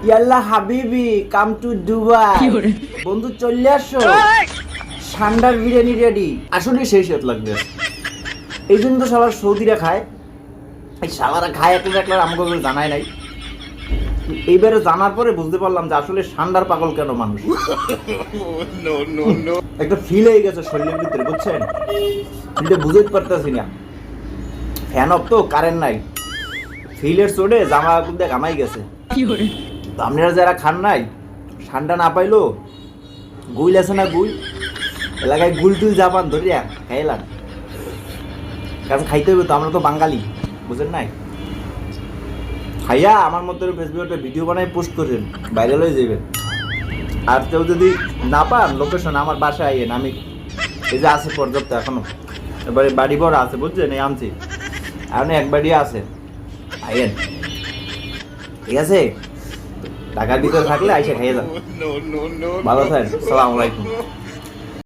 ইয়াল্লা হাবিবি come to Dubai. বন্ধু চলে আসো, সান্ডার বিরিয়ানি রেডি। আসলে সেই স্বাদ লাগবে, এই জন্য তো সবার সৌদিরা খায়। এই সালারা খায় একলা একলা, আমাকে জানায় নাই। এইবারে জানার পরে বুঝতে পারলাম যে আসলে সান্ডার পাগল কেন মানুষ। একটা ফিল হয়ে গেছে শরীরের ভিতরে, বুঝছেন? ফিলটা বুঝতে পারতেছি না, ফ্যান অফ তো, কারেন্ট নাই, ফিলের চোটে জামা কিন্তু ঘামাই গেছে। তো আপনারা যারা খান নাই, ঠান্ডা না পাইলো গুইল আছে না, গুইল এলাকায় গুল টুল জাপান ধরিয়া খাইলাম, কারণ খাইতে হবে তো, আমরা তো বাঙালি, বুঝেন নাই? খাইয়া আমার মতো ফেসবুকে ভিডিও বানাই পোস্ট করেন, ভাইরাল হয়ে যাবেন। আর কেউ যদি না পান, লোকেশন আমার বাসায় আইয়েন, আমি এই যে আছে পর্যাপ্ত এখনো, এবারে বাড়ি ভরা আছে, বুঝছেন? এই আনছি এখন এক বাড়ি আছে, আইয়েন, ঠিক আছে? টাকার ভিতরে থাকলে আইসা খাইয়ে যান। ভালো থাকেন, আসসালামু আলাইকুম।